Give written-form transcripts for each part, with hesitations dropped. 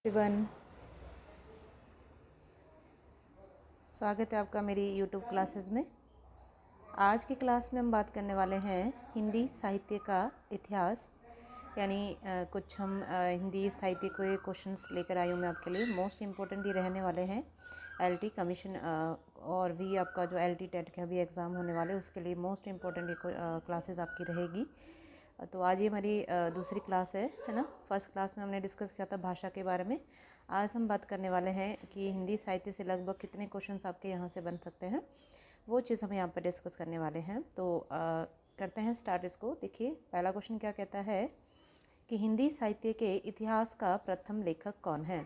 Everyone, स्वागत है आपका मेरी यूट्यूब क्लासेस में। आज की क्लास में हम बात करने वाले हैं हिंदी साहित्य का इतिहास, यानी कुछ हम हिंदी साहित्य के क्वेश्चंस लेकर आई हूँ मैं आपके लिए। मोस्ट इम्पोर्टेंट ये रहने वाले हैं एलटी कमीशन और भी आपका जो एलटी टेट का भी एग्ज़ाम होने वाले उसके लिए मोस्ट इम्पोर्टेंट ये क्लासेस आपकी रहेगी। तो आज ये हमारी दूसरी क्लास है ना। फर्स्ट क्लास में हमने डिस्कस किया था भाषा के बारे में। आज हम बात करने वाले हैं कि हिंदी साहित्य से लगभग कितने क्वेश्चंस आपके यहाँ से बन सकते हैं, वो चीज़ हम यहाँ पर डिस्कस करने वाले हैं। तो करते हैं स्टार्ट इसको। देखिए पहला क्वेश्चन क्या कहता है कि हिंदी साहित्य के इतिहास का प्रथम लेखक कौन है।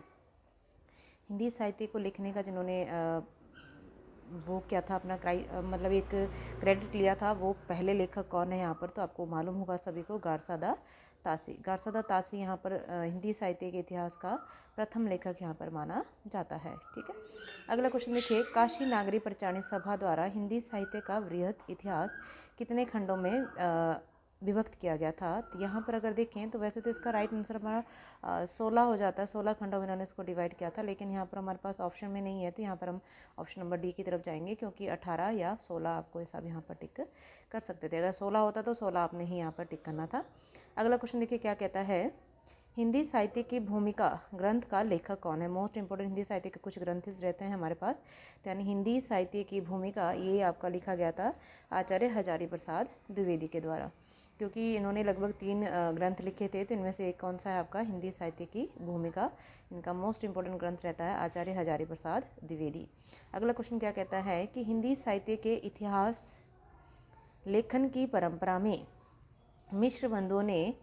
हिंदी साहित्य को लिखने का जिन्होंने वो क्या था अपना मतलब एक क्रेडिट लिया था, वो पहले लेखक कौन है यहाँ पर, तो आपको मालूम होगा सभी को, गारसादा तासी। गारसादा तासी यहाँ पर हिंदी साहित्य के इतिहास का प्रथम लेखक यहाँ पर माना जाता है। ठीक है, अगला क्वेश्चन देखिए, काशी नागरी परिचालनी सभा द्वारा हिंदी साहित्य का वृहत इतिहास कितने खंडों में विभक्त किया गया था। तो यहाँ पर अगर देखें तो वैसे तो इसका राइट आंसर हमारा 16 हो जाता है। 16 खंडों में इन्होंने इसको डिवाइड किया था, लेकिन यहाँ पर हमारे पास ऑप्शन में नहीं है, तो यहाँ पर हम ऑप्शन नंबर डी की तरफ जाएंगे, क्योंकि 18 या 16 आपको ऐसा भी यहाँ पर टिक कर सकते थे। अगर 16 होता तो 16 आपने ही यहाँ पर टिक करना था। अगला क्वेश्चन देखिए क्या कहता है, हिंदी साहित्य की भूमिका ग्रंथ का लेखक कौन है। मोस्ट इंपोर्टेंट हिंदी साहित्य के कुछ ग्रंथ रहते हैं हमारे पास, तो यानी हिंदी साहित्य की भूमिका ये आपका लिखा गया था आचार्य हजारी प्रसाद द्विवेदी के द्वारा, क्योंकि इन्होंने लगभग 3 ग्रंथ लिखे थे। तो इनमें से एक कौन सा है आपका हिंदी साहित्य की भूमिका, इनका मोस्ट इंपोर्टेंट ग्रंथ रहता है आचार्य हजारी प्रसाद द्विवेदी। अगला क्वेश्चन क्या कहता है कि हिंदी साहित्य के इतिहास लेखन की परंपरा में मिश्र बंधुओं ने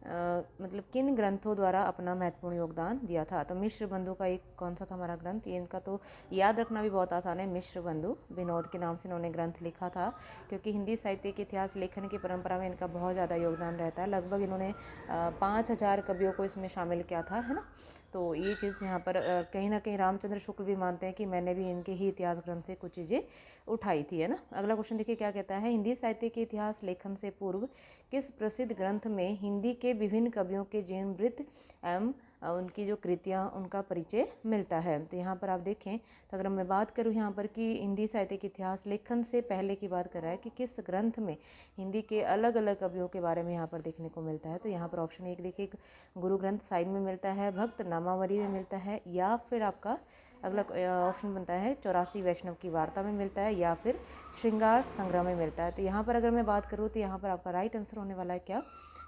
मतलब किन ग्रंथों द्वारा अपना महत्वपूर्ण योगदान दिया था। तो मिश्र बंधु का एक कौन सा था हमारा ग्रंथ, ये इनका तो याद रखना भी बहुत आसान है। मिश्र बंधु विनोद के नाम से इन्होंने ग्रंथ लिखा था, क्योंकि हिंदी साहित्य के इतिहास लेखन की परंपरा में इनका बहुत ज़्यादा योगदान रहता है। लगभग इन्होंने 5000 कवियों को इसमें शामिल किया था, है ना। तो ये चीज़ यहाँ पर कहीं ना कहीं रामचंद्र शुक्ल भी मानते हैं कि मैंने भी इनके ही इतिहास ग्रंथ से कुछ चीज़ें उठाई थी, है ना। अगला क्वेश्चन देखिए क्या कहता है, हिंदी साहित्य के इतिहास लेखन से पूर्व किस प्रसिद्ध ग्रंथ में हिंदी के विभिन्न कवियों के जीवन वृत्त एवं उनकी जो कृतियाँ उनका परिचय मिलता है। तो यहाँ पर आप देखें तो अगर मैं बात करूँ यहाँ पर कि हिंदी साहित्य के इतिहास लेखन से पहले की बात कर रहा है कि किस ग्रंथ में हिंदी के अलग अलग कवियों के बारे में यहाँ पर देखने को मिलता है, तो यहाँ पर ऑप्शन एक देखिए, गुरु ग्रंथ साहिब में मिलता है, भक्त नामावली में मिलता है, या फिर आपका अगला ऑप्शन बनता है 84 वैष्णव की वार्ता में मिलता है, या फिर श्रृंगार संग्रह में मिलता है। तो यहाँ पर अगर मैं बात करूँ तो यहाँ पर आपका राइट आंसर होने वाला है क्या,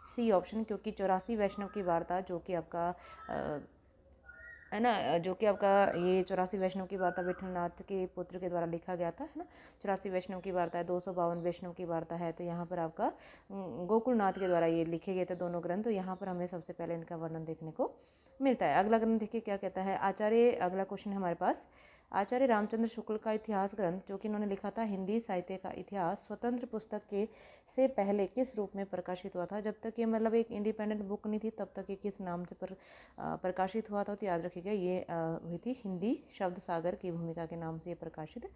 सी ऑप्शन, क्योंकि 84 वैष्णव की वार्ता जो कि आपका है ना, जो कि आपका ये 84 वैष्णव की वार्ता विठलनाथ के पुत्र के द्वारा लिखा गया था, है ना। 84 वैष्णव की वार्ता है, 252 वैष्णव की वार्ता है, तो यहाँ पर आपका गोकुलनाथ के द्वारा ये लिखे गए थे दोनों ग्रंथ। तो यहाँ पर हमें सबसे पहले इनका वर्णन देखने को मिलता है। अगला ग्रंथ देखिए क्या कहता है, आचार्य, अगला क्वेश्चन है हमारे पास, आचार्य रामचंद्र शुक्ल का इतिहास ग्रंथ जो कि इन्होंने लिखा था हिंदी साहित्य का इतिहास स्वतंत्र पुस्तक के से पहले किस रूप में प्रकाशित हुआ था। जब तक ये मतलब एक इंडिपेंडेंट बुक नहीं थी तब तक ये किस नाम से प्रकाशित हुआ था, तो याद रखिएगा ये हुई थी हिंदी शब्द सागर की भूमिका के नाम से ये प्रकाशित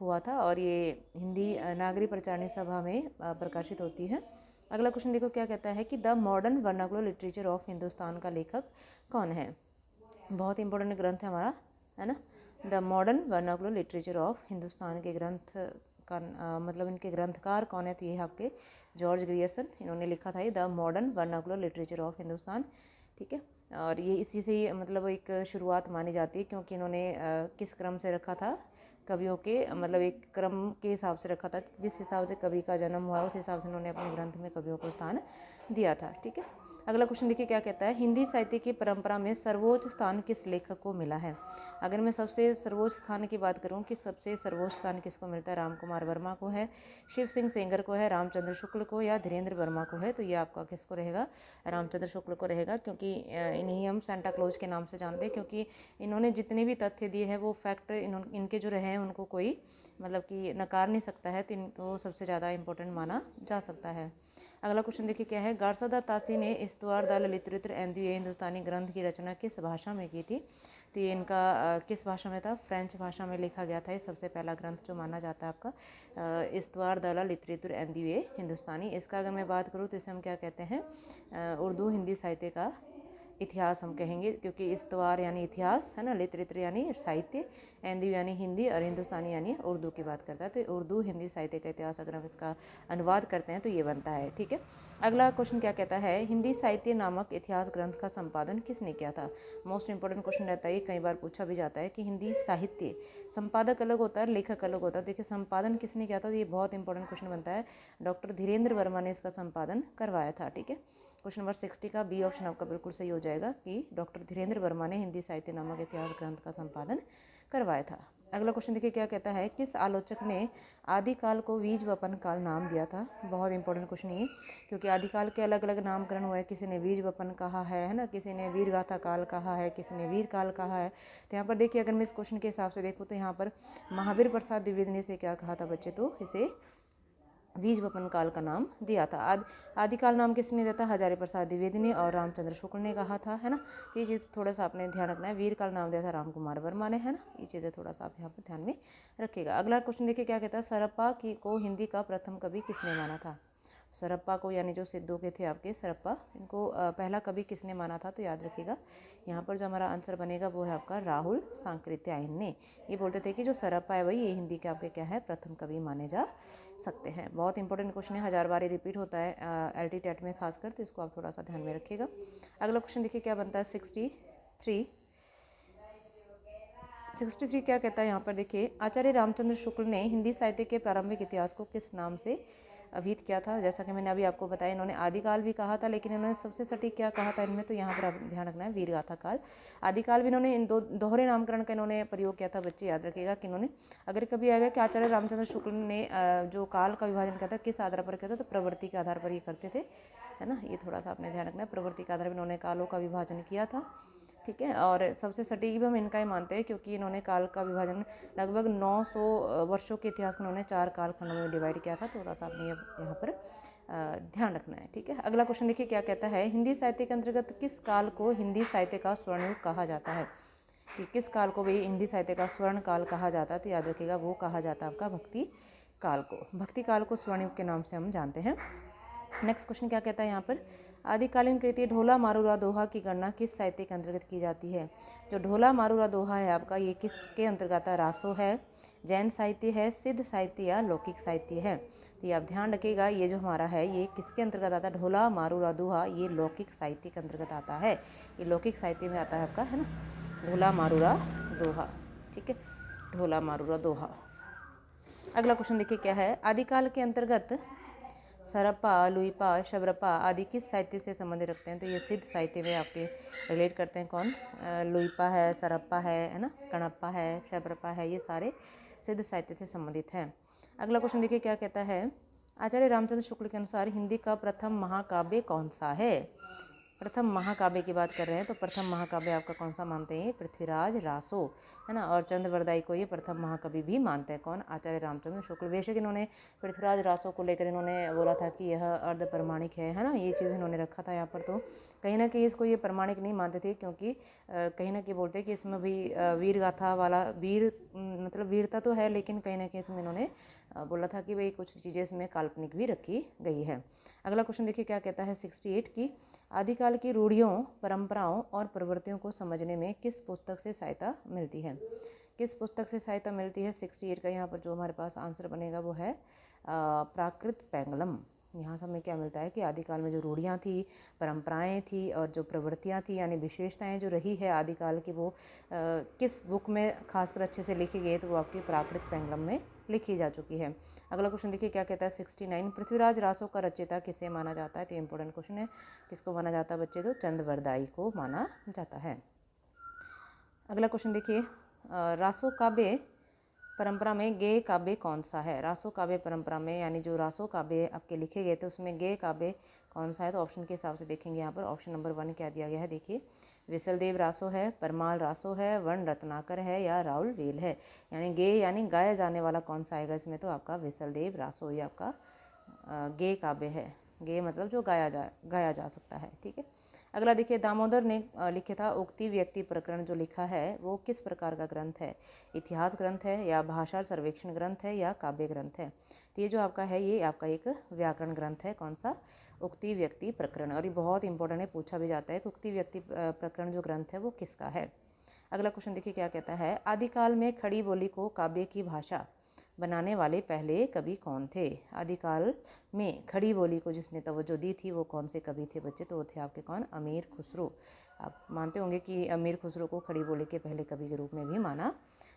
हुआ था, और ये हिंदी नागरी परिचालनी सभा में प्रकाशित होती है। अगला क्वेश्चन देखो क्या कहता है कि the modern vernacular literature of Hindustan का लेखक कौन है। बहुत इंपॉर्टेंट ग्रंथ है हमारा, है ना। The modern vernacular literature of Hindustan के ग्रंथ का मतलब इनके ग्रंथकार कौन है, तो ये आपके जॉर्ज ग्रियर्सन, इन्होंने लिखा था ये the modern vernacular literature of Hindustan. ठीक है, और ये इसी से ही मतलब एक शुरुआत मानी जाती है, क्योंकि इन्होंने किस क्रम से रखा था, कवियों के मतलब एक क्रम के हिसाब से रखा था, जिस हिसाब से कवि का जन्म हुआ उस हिसाब से उन्होंने अपने ग्रंथ में कवियों को स्थान दिया था। ठीक है, अगला क्वेश्चन देखिए क्या कहता है, हिंदी साहित्य की परंपरा में सर्वोच्च स्थान किस लेखक को मिला है। अगर मैं सबसे सर्वोच्च स्थान की बात करूं कि सबसे सर्वोच्च स्थान किसको मिलता है, राम कुमार वर्मा को है, शिव सिंह सेंगर को है, रामचंद्र शुक्ल को, या धीरेन्द्र वर्मा को है। तो ये आपका किसको रहेगा, रामचंद्र शुक्ल को रहेगा, क्योंकि इन्हीं हम सेंटा क्लोज के नाम से जानते हैं, क्योंकि इन्होंने जितने भी तथ्य दिए हैं वो फैक्ट इनके जो रहे हैं उनको कोई मतलब कि नकार नहीं सकता है, तो इनको सबसे ज़्यादा इंपॉर्टेंट माना जा सकता है। अगला क्वेश्चन देखिए क्या है, गारसादा तासी ने इस्तवार द ललितृत्र एंदुए हिंदुस्तानी ग्रंथ की रचना किस भाषा में की थी। तो ये इनका किस भाषा में था, फ्रेंच भाषा में लिखा गया था। ये सबसे पहला ग्रंथ जो माना जाता है आपका इस्तवार द ललितृत्र एंदुए हिंदुस्तानी। इसका अगर मैं बात करूँ तो इसे हम क्या कहते हैं, उर्दू हिंदी साहित्य का इतिहास हम कहेंगे, क्योंकि इस्तवार यानी इतिहास है ना, लिटरेचर यानी साहित्य, एंदी यानी हिंदी, और हिंदुस्तानी यानी उर्दू की बात करता है। तो उर्दू हिंदी साहित्य का इतिहास अगर हम इसका अनुवाद करते हैं तो ये बनता है। ठीक है, अगला क्वेश्चन क्या कहता है, हिंदी साहित्य नामक इतिहास ग्रंथ का संपादन किसने किया था। मोस्ट इंपॉर्टेंट क्वेश्चन रहता है, कई बार पूछा भी जाता है कि हिंदी साहित्य, संपादक अलग होता है, लेखक अलग होता है। देखिए संपादन किसने किया था, तो ये बहुत इंपॉर्टेंट क्वेश्चन बनता है। डॉक्टर धीरेन्द्र वर्मा ने इसका संपादन करवाया था। ठीक है, क्वेश्चन नंबर 60 का बी ऑप्शन आपका बिल्कुल सही हो जाएगा कि डॉक्टर धीरेन्द्र वर्मा ने हिंदी साहित्य नामक इतिहास ग्रंथ का संपादन करवाया था। अगला क्वेश्चन देखिए क्या कहता है, किस आलोचक ने आदिकाल को बीज वपन काल नाम दिया था। बहुत इंपॉर्टेंट क्वेश्चन ये, क्योंकि आदिकाल के अलग अलग नामकरण हुए, किसी ने बीज वपन कहा है ना, किसी ने वीर गाथा काल कहा है, किसी ने वीर काल कहा है। तो यहाँ पर देखिए अगर मैं इस क्वेश्चन के हिसाब से देखूँ तो यहाँ पर महावीर प्रसाद द्विवेदी ने इसे क्या कहा था बच्चे, तो इसे बीज वपन काल का नाम दिया था। आदिकाल नाम किसने दिया था, हजारी प्रसाद द्विवेदी ने और रामचंद्र शुक्ल ने कहा था, है ना। तो ये चीज़ थोड़ा सा आपने ध्यान रखना है। वीर काल नाम दिया था राम कुमार वर्मा ने, है ना। ये चीज़ें थोड़ा सा आप यहाँ पर ध्यान में रखिएगा। अगला क्वेश्चन देखिए क्या कहता है, सरप्पा की को हिंदी का प्रथम कवि किसने माना था। सरप्पा को यानी जो सिद्धों के थे आपके सरप्पा, इनको पहला कवि किसने माना था, तो याद रखिएगा यहाँ पर जो हमारा आंसर बनेगा वो है आपका राहुल सांकृत्यायन ने। ये बोलते थे कि जो सरप्पा है भाई ये हिंदी के आपके क्या है, प्रथम कवि माने जा सकते हैं। बहुत इंपॉर्टेंट क्वेश्चन है, 1000 बार रिपीट होता है LT टेट में खासकर, तो इसको आप थोड़ा सा ध्यान में रखिएगा। अगला क्वेश्चन देखिए क्या बनता है, 63 क्या कहता है यहाँ पर देखिए, आचार्य रामचंद्र शुक्ल ने हिंदी साहित्य के प्रारंभिक इतिहास को किस नाम से अभिहित किया था। जैसा कि मैंने अभी आपको बताया, इन्होंने आदिकाल भी कहा था, लेकिन इन्होंने सबसे सटीक क्या कहा था इनमें, तो यहाँ पर आप ध्यान रखना है वीरगाथा काल। आदिकाल भी इन्होंने इन दोहरे नामकरण का इन्होंने प्रयोग किया था। बच्चे याद रखिएगा कि इन्होंने, अगर कभी आएगा कि आचार्य रामचंद्र शुक्ल ने जो काल का विभाजन किया था किस आधार पर किया था, तो प्रवृत्ति के आधार पर ये करते थे, है ना। ये थोड़ा सा आपने ध्यान रखना है, प्रवृत्ति के आधार पर इन्होंने कालों का विभाजन किया था। ठीक है, और सबसे सटीक भी हम इनका ही मानते हैं, क्योंकि इन्होंने काल का विभाजन लगभग 900 वर्षों के इतिहास को इन्होंने 4 कालखंडों में डिवाइड किया था। थोड़ा सा आपने यहाँ पर ध्यान रखना है। ठीक है, अगला क्वेश्चन देखिए क्या कहता है, हिंदी साहित्य के अंतर्गत किस काल को हिंदी साहित्य का स्वर्णयुग कहा जाता है। कि किस काल को भी हिंदी साहित्य का स्वर्ण काल कहा जाता है, तो याद रखिएगा वो कहा जाता है आपका भक्ति काल को। भक्ति काल को स्वर्णयुग के नाम से हम जानते हैं। नेक्स्ट क्वेश्चन क्या कहता है यहाँ पर, आदिकालीन कृति ढोला मारूरा दोहा की गणना किस साहित्य के अंतर्गत की जाती है। जो ढोला मारूरा दोहा है आपका, ये किसके अंतर्गत है, रासो है, जैन साहित्य है, सिद्ध साहित्य या लौकिक साहित्य है। तो ये आप ध्यान रखिएगा, ये जो हमारा है ये किसके अंतर्गत आता है, ढोला मारूरा दोहा ये लौकिक साहित्य के अंतर्गत आता है। ये लौकिक साहित्य में आता है आपका, है ना, ढोला मारूरा दोहा। ठीक है, ढोला मारूरा दोहा। अगला क्वेश्चन देखिए क्या है, आदिकाल के अंतर्गत सरप्पा, लुइपा, शबरपा आदि किस साहित्य से संबंधित रखते हैं, तो ये सिद्ध साहित्य में आपके रिलेट करते हैं। कौन, लुइपा है, सरप्पा है ना, कणप्पा है, शबरपा है, ये सारे सिद्ध साहित्य से संबंधित हैं। अगला क्वेश्चन देखिए क्या कहता है, आचार्य रामचंद्र शुक्ल के अनुसार हिंदी का प्रथम महाकाव्य कौन सा है। प्रथम महाकाव्य की बात कर रहे हैं, तो प्रथम महाकाव्य आपका कौन सा मानते हैं, पृथ्वीराज रासो, है ना। और चंद्रवरदाई को ये प्रथम महाकवि भी मानते हैं। कौन, आचार्य रामचंद्र शुक्ल। बेशक इन्होंने पृथ्वीराज रासो को लेकर इन्होंने बोला था कि यह अर्ध प्रमाणिक है ना, ये चीज़ इन्होंने रखा था यहाँ पर। तो कहीं ना कहीं इसको ये प्रमाणिक नहीं मानते थे, क्योंकि कहीं ना कहीं बोलते हैं कि इसमें भी वीर गाथा वाला मतलब वीरता तो है, लेकिन कहीं ना कहीं इसमें इन्होंने बोला था कि भाई कुछ चीज़ें इसमें काल्पनिक भी रखी गई है। अगला क्वेश्चन देखिए क्या कहता है, 68 की आदिकाल की रूढ़ियों, परंपराओं और प्रवृत्तियों को समझने में किस पुस्तक से सहायता मिलती है। किस पुस्तक से सहायता मिलती है, 68 का यहाँ पर जो हमारे पास आंसर बनेगा वो है प्राकृत पैंगलम। यहाँ से हमें क्या मिलता है कि आदिकाल में जो रूढ़ियाँ थी, परंपराएं थी और जो प्रवृत्तियाँ थी यानी विशेषताएं जो रही है आदिकाल की, वो किस बुक में खासकर अच्छे से लिखी गई है, तो वो आपकी प्राकृत पैंगलम में लिखी जा चुकी है। अगला क्वेश्चन देखिए क्या कहता है, 69 पृथ्वीराज रासो का रचयिता किसे माना जाता है। तो इंपॉर्टेंट क्वेश्चन है, किसको माना जाता है बच्चे, तो चंद्रवरदाई को माना जाता है। अगला क्वेश्चन देखिए, रासो काव्य परंपरा में गेय काव्य कौन सा है। रासो काव्य परंपरा में यानी जो रासो काव्य आपके लिखे गए थे उसमें गेय काव्य कौन सा है, तो ऑप्शन के हिसाब से देखेंगे। यहाँ पर ऑप्शन नंबर 1 क्या दिया गया है, देखिए विसलदेव रासो है, परमाल रासो है, वर्ण रत्नाकर है या राउल वेल है। यानी गेय यानी गाया जाने वाला कौन सा आएगा इसमें, तो आपका विसलदेव रासो ये आपका गेय काव्य है। गेय मतलब जो गाया जा सकता है। ठीक है, अगला देखिए, दामोदर ने लिखे था उक्ति व्यक्ति प्रकरण जो लिखा है वो किस प्रकार का ग्रंथ है। इतिहास ग्रंथ है या भाषा सर्वेक्षण ग्रंथ है या काव्य ग्रंथ है। तो ये जो आपका है ये आपका एक व्याकरण ग्रंथ है। कौन सा, उक्ति व्यक्ति प्रकरण, और ये बहुत इंपॉर्टेंट है, पूछा भी जाता है कि उक्ति व्यक्ति प्रकरण जो ग्रंथ है वो किसका है। अगला क्वेश्चन देखिए क्या कहता है, आदिकाल में खड़ी बोली को काव्य की भाषा बनाने वाले पहले कवि कौन थे। आदिकाल में खड़ी बोली को जिसने तवज्जो दी थी वो कौन से कवि थे बच्चे, तो वो थे आपके कौन, अमीर खुसरो। आप मानते होंगे कि अमीर खुसरो को खड़ी बोली के पहले कवि के रूप में भी माना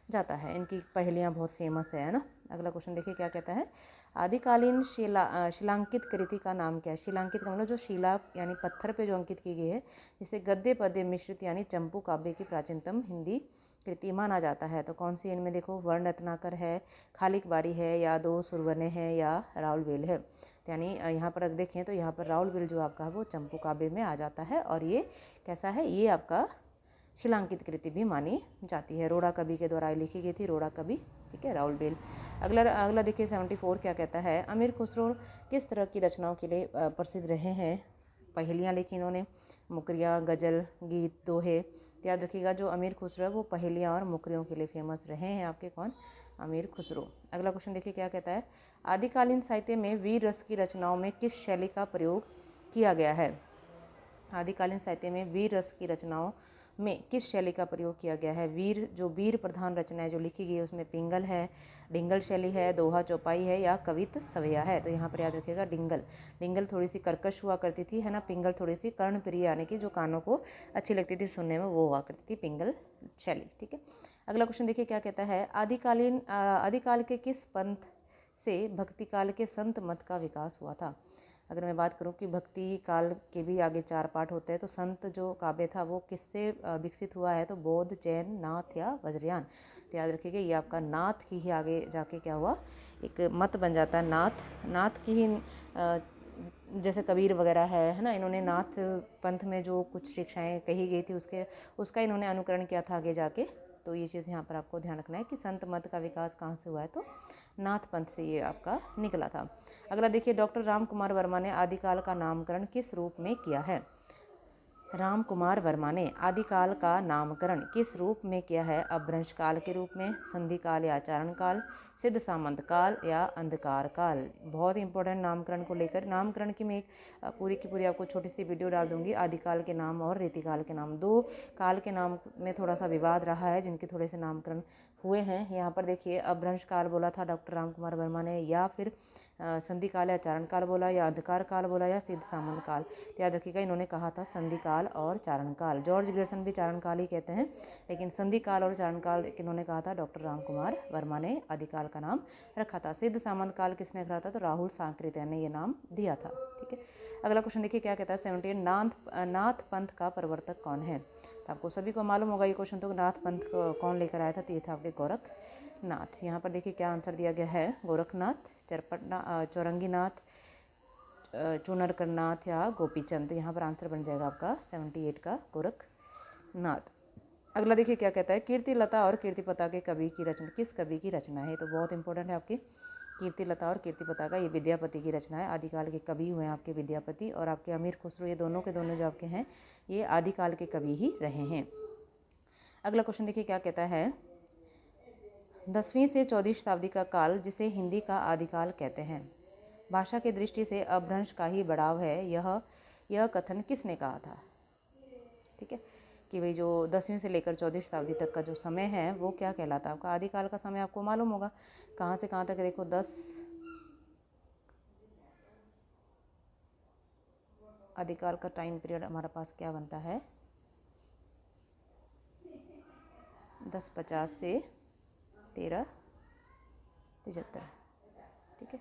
जाता है। इनकी पहेलियाँ बहुत फेमस है ना। अगला क्वेश्चन देखिए क्या कहता है, आदिकालीन शिलांकित कृति का नाम क्या है। शिलांकित का मतलब जो शिला यानी पत्थर पे जो अंकित की गई है, जिसे गद्य पद्य मिश्रित यानी चंपू काव्य की प्राचीनतम हिंदी कृति माना जाता है। तो कौन सी इनमें देखो, वर्ण रत्नाकर है, खालिक बारी है, या दो सुरवने हैं, या राउलवेल है। तो यानी यहाँ पर अगर देखें तो यहाँ पर राउलवेल जो आपका है वो चंपू काव्य में आ जाता है, और ये कैसा है, ये आपका शिलांकित कृति भी मानी जाती है। रोड़ा कवि के द्वारा लिखी गई थी, रोड़ा कवि, ठीक है, राउलवेल। अगला देखिए 74 क्या कहता है, अमीर खुसरो किस तरह की रचनाओं के लिए प्रसिद्ध रहे हैं। पहेलियाँ लिखी इन्होंने, मुकरियाँ, गज़ल, गीत, दोहे। तो याद रखिएगा जो अमीर खुसरो है वो पहेलियाँ और मुकरियों के लिए फेमस रहे हैं आपके कौन, अमीर खुसरो। अगला क्वेश्चन देखिए क्या कहता है, आदिकालीन साहित्य में वीर रस की रचनाओं में किस शैली का प्रयोग किया गया है। आदिकालीन साहित्य में वीर रस की रचनाओं में किस शैली का प्रयोग किया गया है। वीर प्रधान रचनाएं जो लिखी गई है उसमें पिंगल है, डिंगल शैली है, दोहा चौपाई है, या कवित सवैया है। तो यहाँ पर याद रखिएगा डिंगल थोड़ी सी कर्कश हुआ करती थी, है ना। पिंगल थोड़ी सी कर्णप्रिय यानी कि जो कानों को अच्छी लगती थी सुनने में, वो हुआ करती थी पिंगल शैली, ठीक है। अगला क्वेश्चन देखिए क्या कहता है, आदिकाल के किस पंथ से भक्ति काल के संत मत का विकास हुआ था। अगर मैं बात करूं कि भक्ति काल के भी आगे 4 पाठ होते हैं, तो संत जो काव्य था वो किससे विकसित हुआ है, तो बौद्ध, जैन, नाथ या वज्रयान। तो याद रखिएगा ये आपका नाथ की ही आगे जाके क्या हुआ, एक मत बन जाता है। नाथ की ही जैसे कबीर वगैरह है ना, इन्होंने नाथ पंथ में जो कुछ शिक्षाएं कही गई थी उसका इन्होंने अनुकरण किया था आगे जाके। तो ये चीज़ यहाँ पर आपको ध्यान रखना है कि संत मत का विकास कहाँ से हुआ है, तो नाथ पंथ से ये आपका निकला था। अगला देखिए, डॉक्टर राम कुमार वर्मा ने आदिकाल का नामकरण किस रूप में किया है। राम कुमार वर्मा ने आदिकाल का नामकरण किस रूप में किया है। अपभ्रंश काल के रूप में, संधि काल या आचरण काल, सिद्ध सामंत काल या अंधकार काल। बहुत इंपॉर्टेंट नामकरण को लेकर, नामकरण की मैं एक पूरी की पूरी आपको छोटी सी वीडियो डाल दूंगी। आदिकाल के नाम और रीतिकाल के नाम, 2 काल के नाम में थोड़ा सा विवाद रहा है जिनके थोड़े से नामकरण हुए हैं। यहाँ पर देखिए अपभ्रंश काल बोला था डॉक्टर राम कुमार वर्मा ने, या फिर संधि काल या चारण काल बोला, या अंधकार काल बोला, या सिद्ध सामंत काल। तो याद रखिएगा इन्होंने कहा था संधि काल और चारण काल। जॉर्ज ग्रेसन भी चारण काल ही कहते हैं, लेकिन संधि काल और चारण काल इन्होंने कहा था डॉक्टर राम कुमार वर्मा ने आदिकाल का नाम रखा था। सिद्ध सामंत काल किसने रखा था, तो राहुल सांकृत्य ने ये नाम दिया था, ठीक है। अगला क्वेश्चन देखिए क्या कहता है, 17 नाथ पंथ का प्रवर्तक कौन है। तो आपको सभी को मालूम होगा ये क्वेश्चन, तो नाथ पंथ को कौन लेकर आया था, तो ये था आपके गोरखनाथ। यहाँ पर देखिए क्या आंसर दिया गया है, गोरखनाथ, चौरंगीनाथ, चुनरकरनाथ या गोपीचंद। तो यहाँ पर आंसर बन जाएगा आपका 78 का गोरखनाथ। अगला देखिए क्या कहता है, कीर्ति लता और कीर्तिपता के कवि की रचना किस कवि की रचना है। तो बहुत इंपॉर्टेंट है आपकी कीर्ति लता और कीर्तिपता का, ये विद्यापति की रचना है। आदिकाल के कवि हुए हैं आपके विद्यापति, और आपके अमीर खुसरो, ये दोनों के दोनों जो आपके हैं ये आदिकाल के कवि ही रहे हैं। अगला क्वेश्चन देखिए क्या कहता है, 10वीं से 14वीं शताब्दी का काल जिसे हिंदी का आदिकाल कहते हैं, भाषा की दृष्टि से अपभ्रंश का ही बढ़ाव है, यह कथन किसने कहा था। ठीक है, कि भाई जो 10वीं से लेकर 14वीं शताब्दी तक का जो समय है वो क्या कहलाता है आपका आदिकाल का समय। आपको मालूम होगा कहाँ से कहाँ तक, देखो 10 आदिकाल का टाइम पीरियड हमारे पास क्या बनता है, 1050 से 1375, ठीक है,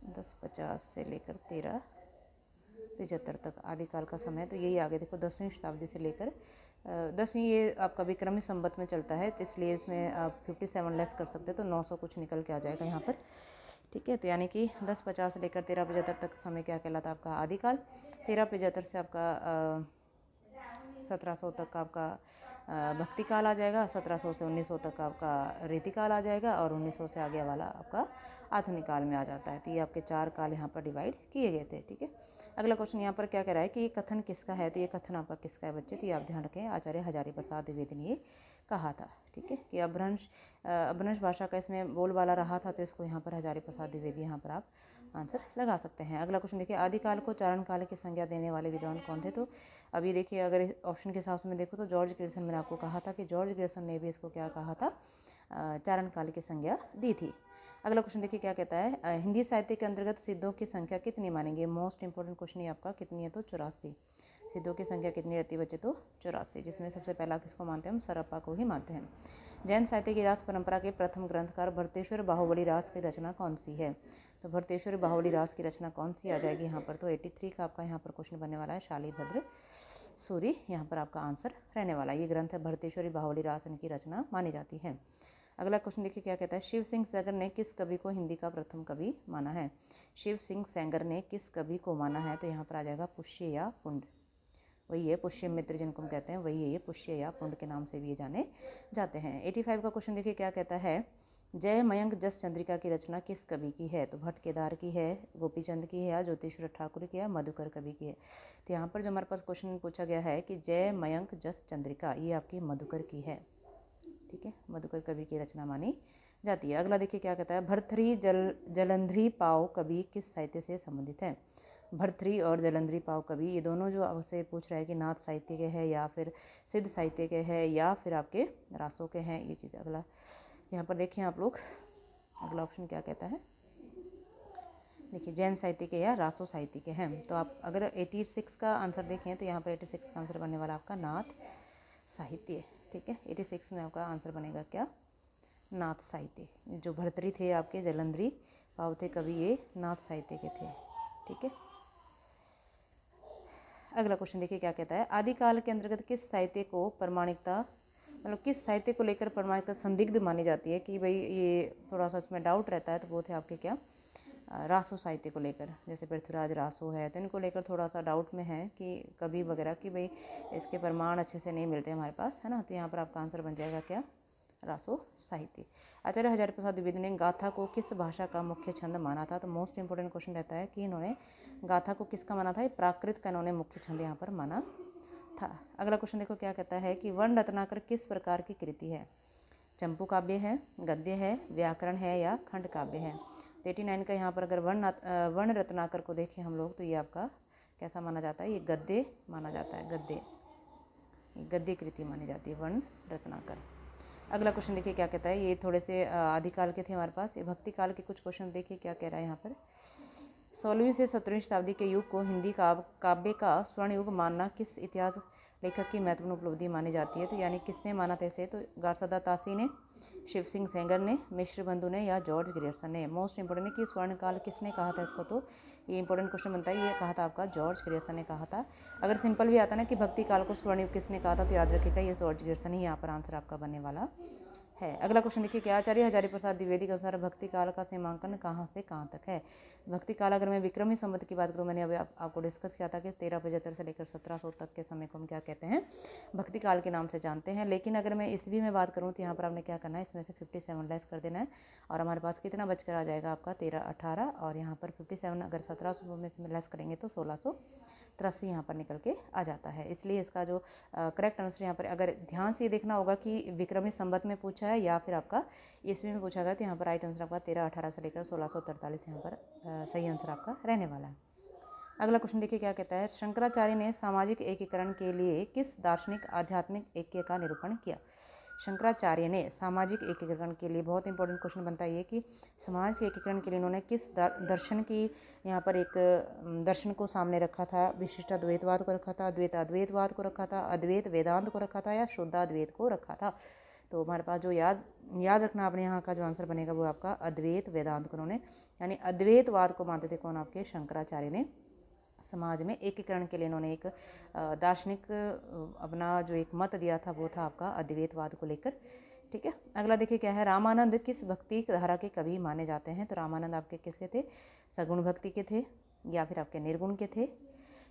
1050 से लेकर 1375 तक आदिकाल का समय। तो यही आगे देखो 10वीं शताब्दी से लेकर 10वीं, ये आपका विक्रमी संवत में चलता है, तो इसलिए इसमें आप 57 लेस कर सकते हैं, तो 900 कुछ निकल के आ जाएगा यहाँ पर, ठीक है। तो यानी कि 1050 से लेकर 1375 तक समय क्या कहलाता है आपका आदिकाल। 1375 से आपका 1700 तक का आपका भक्ति काल आ जाएगा, 1700 से 1900 तक का आपका रीतिकाल आ जाएगा, और 1900 से आगे वाला आपका आधुनिक काल में आ जाता है। तो ये आपके 4 काल यहाँ पर डिवाइड किए गए थे, ठीक है। अगला क्वेश्चन यहाँ पर क्या कह रहा है कि ये कथन किसका है, तो ये कथन आपका किसका है बच्चे, तो ये आप ध्यान रखें, आचार्य हजारी प्रसाद द्विवेदी ने ये कहा था, ठीक है। कि अपभ्रंश भाषा का इसमें बोलबाला रहा था, तो इसको यहाँ पर हजारी प्रसाद द्विवेदी यहाँ पर आप आंसर लगा सकते हैं। अगला क्वेश्चन देखिए, आदिकाल को चारण काल की संज्ञा देने वाले विद्वान कौन थे? तो अभी देखिए अगर ऑप्शन के हिसाब से मैं देखूँ तो जॉर्ज ग्रियर्सन, मैंने आपको कहा था कि जॉर्ज ग्रियर्सन ने भी इसको क्या कहा था, चारण काल की संज्ञा दी थी। अगला क्वेश्चन देखिए क्या कहता है, हिंदी साहित्य के अंतर्गत सिद्धों की संख्या कितनी मानेंगे? मोस्ट इंपॉर्टेंट क्वेश्चन है आपका, कितनी है? तो 84। सिद्धों की संख्या कितनी रहती है बच्चे? तो 84, जिसमें सबसे पहला किसको मानते हैं? हम सरप्पा को ही मानते हैं। जैन साहित्य की रास परंपरा के प्रथम ग्रंथकार भरतेश्वर बाहुबली रास की रचना कौन सी है? तो भरतेश्वर बाहुबली रास की रचना कौन सी आ जाएगी यहाँ पर? तो 83 का आपका यहाँ पर क्वेश्चन बनने वाला है, शालिभद्र सूरी यहाँ पर आपका आंसर रहने वाला। ये ग्रंथ है भरतेश्वरी बाहुबली रास, इनकी रचना मानी जाती है। अगला क्वेश्चन देखिए क्या कहता है, शिव सिंह सैगर ने किस कवि को हिंदी का प्रथम कवि माना है? शिव सिंह सैगर ने किस कवि को माना है? तो यहाँ पर आ जाएगा पुष्य या पुंड, वही है पुष्य मित्र जिनको हम कहते हैं, वही है ये पुष्य या पुंड के नाम से भी ये जाने जाते हैं। 85 का क्वेश्चन देखिए क्या कहता है, जय मयंक जस चंद्रिका की रचना किस कवि की है? तो भट्ट केदार की है, गोपीचंद की है, या ज्योतिश्वर ठाकुर की है, मधुकर कवि की है? तो यहाँ पर जो हमारे पास क्वेश्चन पूछा गया है कि जय मयंक जस चंद्रिका, ये आपकी मधुकर की है, ठीक है, मधुकर कवि की रचना मानी जाती है। अगला देखिए क्या कहता है, भर्तृहरि जलंधरी पाव कवि किस साहित्य से संबंधित है? भर्तृहरि और जलंधरी पाव कवि, ये दोनों जो आपसे पूछ रहा है कि नाथ साहित्य के हैं या फिर सिद्ध साहित्य के हैं या फिर आपके रासों के हैं, ये चीज़। अगला यहाँ पर देखिए आप लोग, अगला ऑप्शन क्या कहता है, देखिए जैन साहित्य के या रासो साहित्य के हैं। तो आप अगर 86 का आंसर देखें तो यहाँ पर 86 का आंसर बनने वाला आपका नाथ साहित्य, ठीक है। 86 में आपका आंसर बनेगा क्या? नाथ साहित्य। जो भर्तृहरि थे आपके जलंधरी पाव थे कवि, ये नाथ साहित्य के थे, ठीक है। अगला क्वेश्चन देखिए क्या कहता है, आदिकाल के अंतर्गत किस साहित्य को प्रमाणिकता, मतलब किस साहित्य को लेकर प्रमाणिकता संदिग्ध मानी जाती है कि भाई ये थोड़ा सा उसमें डाउट रहता है? तो वो थे आपके क्या, रासो साहित्य को लेकर। जैसे पृथ्वीराज रासो है, तो इनको लेकर थोड़ा सा डाउट में है कि कवि वगैरह कि भाई इसके प्रमाण अच्छे से नहीं मिलते हमारे पास, है ना। तो यहाँ पर आपका आंसर बन जाएगा क्या? रासो साहित्य। आचार्य हजारी प्रसाद द्विवेदी ने गाथा को किस भाषा का मुख्य छंद माना था? तो मोस्ट इंपोर्टेंट क्वेश्चन रहता है कि इन्होंने गाथा को किसका माना था? प्राकृत का इन्होंने मुख्य छंद यहाँ पर माना था। अगला क्वेश्चन देखो क्या कहता है कि वर्ण रत्नाकर किस प्रकार की कृति है? चंपू काव्य है, गद्य है, व्याकरण है, या खंड काव्य है? 89 का यहाँ पर अगर वर्ण रत्नाकर को देखें हम लोग तो ये आपका कैसा माना जाता है? ये गद्य माना जाता है, गद्य कृति मानी जाती है वर्ण रत्नाकर। अगला क्वेश्चन देखिए क्या कहता है, ये थोड़े से आदिकाल के थे हमारे पास। ये भक्ति काल के कुछ क्वेश्चन देखिए क्या कह रहा है यहाँ पर। 16वीं से 17वीं शताब्दी के युग को हिंदी काव्य का स्वर्ण युग मानना किस इतिहास लेखक की महत्वपूर्ण उपलब्धि मानी जाती है? तो यानी किसने माना था इसे? तो गारसदा तासी ने, शिव सिंह सैगर ने, मिश्र बंधु ने, या जॉर्ज ग्रियर्सन ने? मोस्ट इंपोर्टेंट है कि स्वर्ण काल किसने कहा था इसको? तो ये इंपॉर्टेंट क्वेश्चन बनता है, ये कहा था आपका जॉर्ज ग्रियर्सन ने कहा था। अगर सिंपल भी आता ना कि भक्ति काल को स्वर्ण युग किसने कहा था, तो याद रखिएगा ये जॉर्ज ग्रियर्सन ही यहाँ पर आंसर आपका बनने वाला है। अगला क्वेश्चन देखिए क्या, आचार्य हजारी प्रसाद द्विवेदी के अनुसार भक्ति काल का सीमांकन कहाँ से कहाँ तक है? भक्ति काल अगर मैं विक्रमी संवत की बात करूँ, मैंने अभी आपको डिस्कस किया था कि 1375 से लेकर 1700 तक के समय को हम क्या कहते हैं? भक्ति काल के नाम से जानते हैं। लेकिन अगर मैं ईस्वी में बात करूँ तो यहाँ पर आपने क्या करना है, इसमें से 57 लेस कर देना है और हमारे पास कितना बचकर आ जाएगा आपका 1318, और यहाँ पर 57 अगर 1700 में लेस करेंगे तो 1683 यहाँ पर निकल के आ जाता है। इसलिए इसका जो करेक्ट आंसर यहाँ पर अगर ध्यान से देखना होगा कि विक्रमी संवत में पूछा है या फिर आपका ईस्वी में पूछा गया, तो यहाँ पर राइट आंसर आपका 1318 से लेकर 1643 यहाँ पर सही आंसर आपका रहने वाला है। अगला क्वेश्चन देखिए क्या कहता है, शंकराचार्य ने सामाजिक एकीकरण के लिए किस दार्शनिक आध्यात्मिक ऐक्य का निरूपण किया? शंकराचार्य ने सामाजिक एकीकरण के लिए, बहुत इंपॉर्टेंट क्वेश्चन बनता है ये कि समाज के एकीकरण के लिए उन्होंने किस दर्शन की यहाँ पर एक दर्शन को सामने रखा था? विशिष्ट अद्वैतवाद को रखा था, अद्वैत अद्वैतवाद को रखा था, अद्वैत वेदांत को रखा था, या शुद्ध अद्वैत को रखा था? तो हमारे पास जो याद रखना आपने यहाँ का जो आंसर बनेगा वो आपका अद्वैत वेदांत को उन्होंने, यानी अद्वैतवाद को मानते थे कौन? आपके शंकराचार्य ने। समाज में एकीकरण के लिए इन्होंने एक दार्शनिक अपना जो एक मत दिया था वो था आपका अद्वैतवाद को लेकर, ठीक है। अगला देखिए क्या है, रामानंद किस भक्ति धारा के कवि माने जाते हैं? तो रामानंद आपके किसके थे? सगुण भक्ति के थे, या फिर आपके निर्गुण के थे,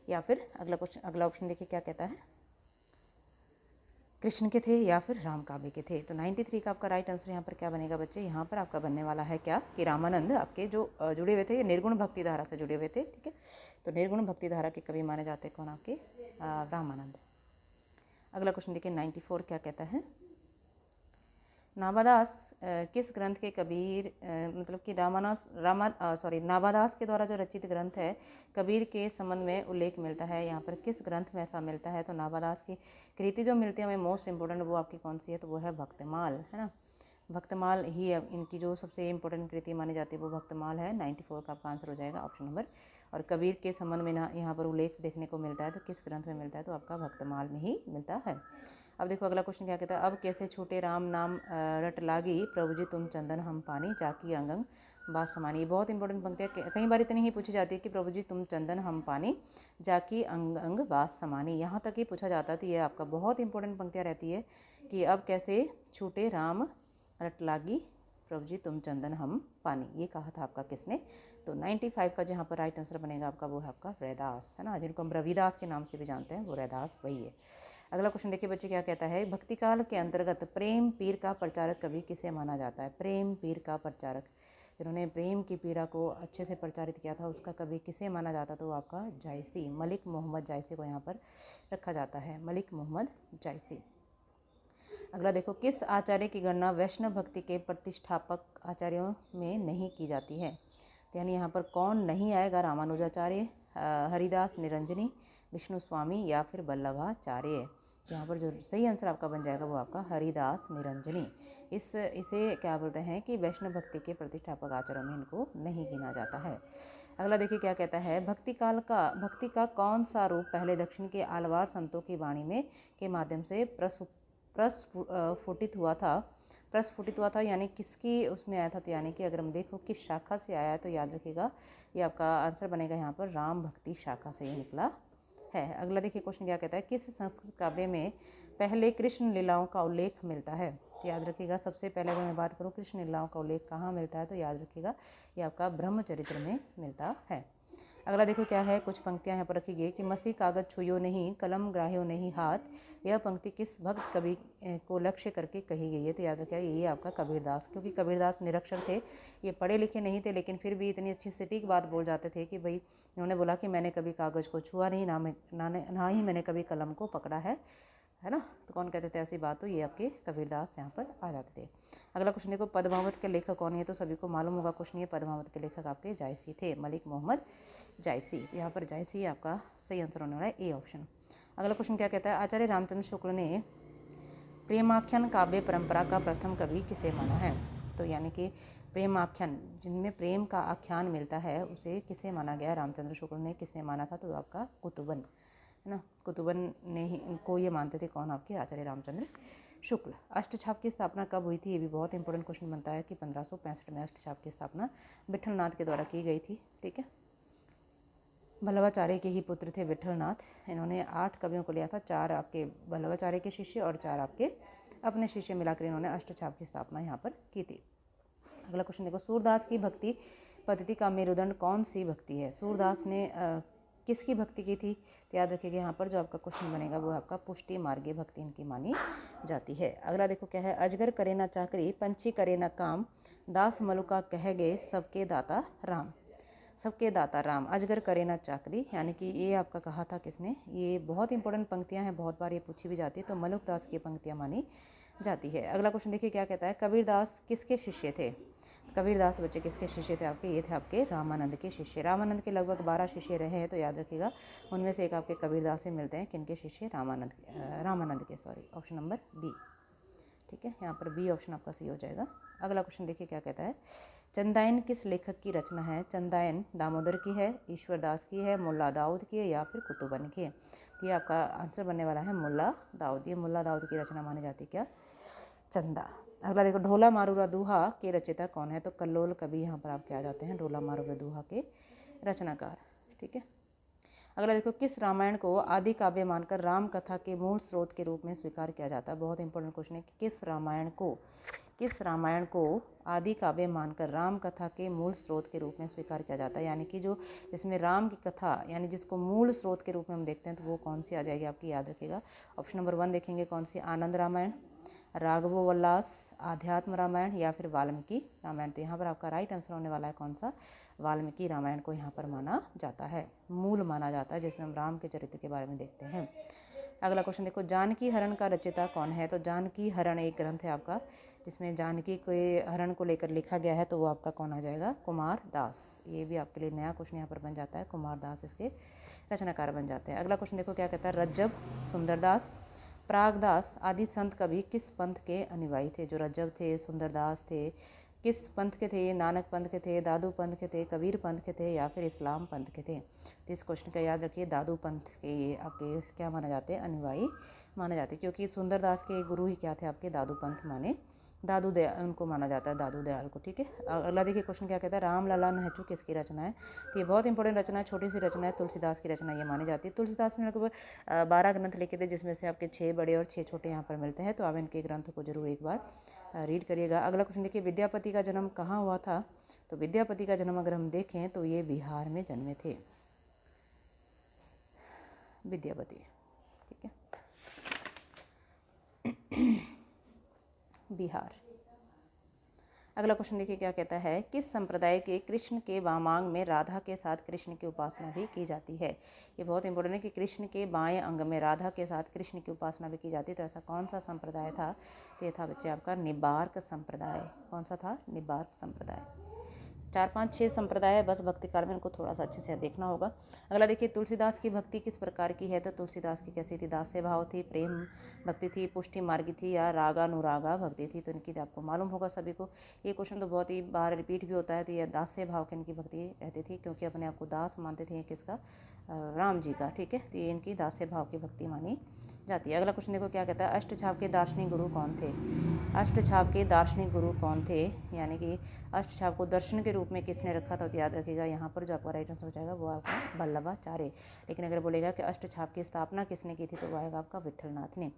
या फिर अगला ऑप्शन देखिए क्या कहता है, कृष्ण के थे, या फिर राम काव्य के थे? तो 93 का आपका राइट आंसर यहाँ पर क्या बनेगा बच्चे? यहाँ पर आपका बनने वाला है क्या कि रामानंद आपके जो जुड़े हुए थे ये निर्गुण भक्ति धारा से जुड़े हुए थे, ठीक है। तो निर्गुण भक्ति धारा के कवि माने जाते हैं कौन? आपके रामानंद। अगला क्वेश्चन देखिए 94 क्या कहता है, नाभादास किस ग्रंथ के कबीर मतलब कि नाभादास के द्वारा जो रचित ग्रंथ है कबीर के संबंध में उल्लेख मिलता है। यहाँ पर किस ग्रंथ में ऐसा मिलता है? तो नाभादास की कृति जो मिलती है हमें मोस्ट इंपॉर्टेंट, वो आपकी कौन सी है? तो वो है भक्तमाल, है ना। भक्तमाल ही इनकी जो सबसे इंपॉर्टेंट कृति मानी जाती है वो भक्तमाल है। 94 का आपका आंसर हो जाएगा ऑप्शन नंबर। और कबीर के संबंध में ना यहाँ पर उल्लेख देखने को मिलता है तो किस ग्रंथ में मिलता है? तो आपका भक्तमाल में ही मिलता है। अब देखो अगला क्वेश्चन क्या कहता है, अब कैसे छूटे राम नाम रट लागी, प्रभु जी तुम चंदन हम पानी, जाकी अंग अंग बात समानी। बहुत इंपॉर्टेंट पंक्तियाँ कई बार इतनी ही पूछी जाती है कि प्रभु जी तुम चंदन हम पानी, जाकी अंग अंग बात समानी, यहाँ तक ही पूछा जाता है। तो ये आपका बहुत इंपॉर्टेंट पंक्तियाँ रहती है कि अब कैसे छूटे राम रट लागी, प्रभु जी तुम चंदन हम पानी। ये कहा था आपका किसने? तो 95 का जहाँ पर राइट आंसर बनेगा आपका वो है आपका रैदास, है ना, जिनको हम रविदास के नाम से भी जानते हैं, वो रैदास वही है। अगला क्वेश्चन देखिए बच्चे क्या कहता है, भक्ति काल के अंतर्गत प्रेम पीर का प्रचारक कवि किसे माना जाता है? प्रेम पीर का प्रचारक, जिन्होंने प्रेम की पीड़ा को अच्छे से प्रचारित किया था, उसका कवि किसे माना जाता? तो आपका जायसी, मलिक मोहम्मद जायसी को यहाँ पर रखा जाता है, मलिक मोहम्मद जायसी। अगला देखो, किस आचार्य की गणना वैष्णव भक्ति के प्रतिष्ठापक आचार्यों में नहीं की जाती है? तो यानी यहाँ पर कौन नहीं आएगा? रामानुजाचार्य, हरिदास निरंजनी, विष्णु स्वामी या फिर वल्लभाचार्य। यहाँ पर जो सही आंसर आपका बन जाएगा वो आपका हरिदास निरंजनी। इसे क्या बोलते हैं कि वैष्णव भक्ति के प्रतिष्ठापक आचार्यों में इनको नहीं गिना जाता है। अगला देखिए क्या कहता है, भक्ति का कौन सा रूप पहले दक्षिण के आलवार संतों की वाणी में के माध्यम से प्रस्फुटित हुआ था, यानी किसकी उसमें आया था? तो यानी कि अगर हम देखो किस शाखा से आया है तो याद रखिएगा ये आपका आंसर बनेगा यहाँ पर राम भक्ति शाखा से ये निकला है। अगला देखिए क्वेश्चन क्या कहता है, किस संस्कृत काव्य में पहले कृष्ण लीलाओं का उल्लेख मिलता है? तो याद रखिएगा सबसे पहले अगर मैं बात करूँ कृष्ण लीलाओं का उल्लेख कहाँ मिलता है तो याद रखिएगा ये आपका ब्रह्मचरित्र में मिलता है। अगला देखो क्या है, कुछ पंक्तियां यहाँ पर रखी गई कि मसी कागज छुयो नहीं, कलम ग्राह्यो नहीं हाथ। यह पंक्ति किस भक्त कवि को लक्ष्य करके कही गई है? तो याद रखिएगा ये आपका कबीरदास, क्योंकि कबीरदास निरक्षर थे, ये पढ़े लिखे नहीं थे, लेकिन फिर भी इतनी अच्छी सटीक बात बोल जाते थे कि भाई इन्होंने बोला कि मैंने कभी कागज़ को छुआ नहीं, ना ही मैंने कभी कलम को पकड़ा है ना। तो कौन कहते थे ऐसी बात? तो ये आपके कबीरदास यहाँ पर आ जाते थे। अगला क्वेश्चन देखो, पद्मावत के लेखक कौन है? तो सभी को मालूम होगा क्वेश्चन, ये पद्मावत के लेखक आपके जायसी थे, मलिक मोहम्मद जायसी। यहाँ पर जायसी आपका सही आंसर होने वाला है ए ऑप्शन। अगला क्वेश्चन क्या कहता है, आचार्य रामचंद्र शुक्ल ने प्रेमाख्यान काव्य परंपरा का प्रथम कवि किसे माना है? तो यानी कि प्रेमाख्यान, जिनमें प्रेम का आख्यान मिलता है, उसे किसे माना गया? रामचंद्र शुक्ल ने किसे माना था? तो आपका कुतुबन, है ना, कुतुबन ने ही इनको ये मानते थे। कौन? आपके आचार्य रामचंद्र शुक्ल। अष्टछाप की स्थापना कब हुई थी? ये भी बहुत इंपॉर्टेंट क्वेश्चन बनता है कि 1565 में अष्टछाप की स्थापना विठलनाथ के द्वारा की गई थी। ठीक है, वल्लभाचार्य के ही पुत्र थे विठलनाथ। इन्होंने 8 कवियों को लिया था, 4 आपके वल्लभाचार्य के शिष्य और 4 आपके अपने शिष्य मिलाकर इन्होंने अष्टछाप की स्थापना यहाँ पर की थी। अगला क्वेश्चन देखो, सूरदास की भक्ति पद्धति का मेरुदंड कौन सी भक्ति है? सूरदास ने किसकी भक्ति की थी? तो याद रखिएगा यहाँ पर जो आपका क्वेश्चन बनेगा वो आपका पुष्टि मार्गीय भक्ति इनकी मानी जाती है। अगला देखो क्या है, अजगर करे ना चाकरी, पंछी करे ना काम, दास मलुका कह गए सबके दाता राम। सबके दाता राम, अजगर करे ना चाकरी, यानी कि ये आपका कहा था किसने? ये बहुत इंपॉर्टेंट पंक्तियां हैं, बहुत बार ये पूछी भी जाती है, तो मलुकदास की पंक्तियां मानी जाती है। अगला क्वेश्चन देखिए क्या कहता है, कबीरदास किसके शिष्य थे? कबीरदास बच्चे किसके शिष्य थे आपके? ये थे आपके रामानंद के शिष्य। रामानंद के लगभग 12 शिष्य रहे हैं, तो याद रखिएगा उनमें से एक आपके कबीरदास से मिलते हैं। किनके शिष्य? रामानंद के, सॉरी, ऑप्शन नंबर बी। ठीक है, यहाँ पर बी ऑप्शन आपका सही हो जाएगा। अगला क्वेश्चन देखिए क्या कहता है, चंदायन किस लेखक की रचना है? चंदायन दामोदर की है, ईश्वरदास की है, मुल्ला दाऊद की है या फिर कुतुबन की है? तो ये आपका आंसर बनने वाला है मुल्ला दाऊद। ये मुल्ला दाऊद की रचना मानी जाती है क्या? चंदा। अगला देखो, ढोला मारूरा दूहा के रचयिता कौन है? तो कल्लोल कवि यहाँ पर आपके आ जाते हैं, ढोला मारूरा दूहा के रचनाकार। ठीक है, अगला देखो, किस रामायण को आदि काव्य मानकर राम कथा के मूल स्रोत के रूप में स्वीकार किया जाता है? बहुत इंपॉर्टेंट क्वेश्चन है कि किस रामायण को आदि काव्य मानकर राम कथा के मूल स्रोत के रूप में स्वीकार किया जाता है, यानी कि जो जिसमें राम की कथा, यानी जिसको मूल स्रोत के रूप में हम देखते हैं, तो वो कौन सी आ जाएगी आपकी? याद रखिएगा ऑप्शन नंबर 1 देखेंगे कौन सी, आनंद रामायण, राघवोल्लास, आध्यात्म रामायण या फिर वाल्मीकि रामायण। तो यहाँ पर आपका राइट आंसर होने वाला है कौन सा? वाल्मीकि रामायण को यहाँ पर माना जाता है, मूल माना जाता है, जिसमें हम राम के चरित्र के बारे में देखते हैं। अगला क्वेश्चन देखो, जानकी हरण का रचयिता कौन है? तो जानकी हरण एक ग्रंथ है आपका जिसमें जानकी के हरण को लेकर लिखा गया है, तो वो आपका कौन आ जाएगा? कुमार दास। ये भी आपके लिए नया क्वेश्चन यहाँ पर बन जाता है, कुमार दास इसके रचनाकार बन जाते हैं। अगला क्वेश्चन देखो क्या कहता है, रज्जब, सुंदरदास, प्रागदास आदि संत कवि किस पंथ के अनुयायी थे? जो रज्जब थे, सुंदरदास थे, किस पंथ के थे? नानक पंथ के थे, दादू पंथ के थे, कबीर पंथ के थे, या फिर इस्लाम पंथ के थे? तो इस क्वेश्चन का याद रखिए, दादू पंथ के आपके क्या माने जाते हैं? अनुयायी माने जाते हैं, क्योंकि सुंदरदास के गुरु ही क्या थे आपके? दादू पंथ माने, दादू दयाल उनको माना जाता है, दादू दयाल को। ठीक है, अगला देखिए क्वेश्चन क्या कहता है, रामलला नहचू किसकी रचना है? तो ये बहुत इंपॉर्टेंट रचना है, छोटी सी रचना है, तुलसीदास की रचना ये मानी जाती है। तुलसीदास ने लगभग 12 ग्रंथ लिखे थे, जिसमें से आपके 6 बड़े और 6 छोटे यहाँ पर मिलते हैं, तो आप इनके ग्रंथ को जरूर एक बार रीड करिएगा। अगला क्वेश्चन देखिए, विद्यापति का जन्म कहाँ हुआ था? तो विद्यापति का जन्म अगर हम देखें तो ये बिहार में जन्मे थे, विद्यापति। ठीक है, बिहार। अगला क्वेश्चन देखिए क्या कहता है, किस संप्रदाय के कृष्ण के वामांग में राधा के साथ कृष्ण की उपासना भी की जाती है? ये बहुत इंपॉर्टेंट है कि कृष्ण के बाएं अंग में राधा के साथ कृष्ण की उपासना भी की जाती है, तो ऐसा कौन सा संप्रदाय था? तो ये था बच्चे आपका निबार्क संप्रदाय। कौन सा था? निबार्क संप्रदाय। 4, 5, 6 संप्रदाय है, बस भक्ति काल में इनको थोड़ा सा अच्छे से देखना होगा। अगला देखिए, तुलसीदास की भक्ति किस प्रकार की है? तो तुलसीदास की कैसी थी? दास्य भाव थी, प्रेम भक्ति थी, पुष्टि मार्गी थी, या रागानुरागा भक्ति थी? तो इनकी आपको मालूम होगा सभी को, ये क्वेश्चन तो बहुत ही बार रिपीट भी होता है। तो ये दास्य भाव की इनकी भक्ति रहती थी, क्योंकि अपने आप को दास मानते थे किसका? राम जी का। ठीक है, तो ये इनकी दास्य भाव की भक्ति मानी जाती है। अगला क्वेश्चन देखो क्या कहता है, अष्टछाप के दार्शनिक गुरु कौन थे? अष्टछाप के दार्शनिक गुरु कौन थे, यानी कि अष्टछाप को दर्शन के रूप में किसने रखा था? तो याद रखिएगा, यहाँ पर जो आपका राइट आंसर हो जाएगा वो आपका वल्लभाचार्य। लेकिन अगर बोलेगा कि अष्टछाप की स्थापना किसने की थी, तो वो आएगा आपका विठलनाथ ने।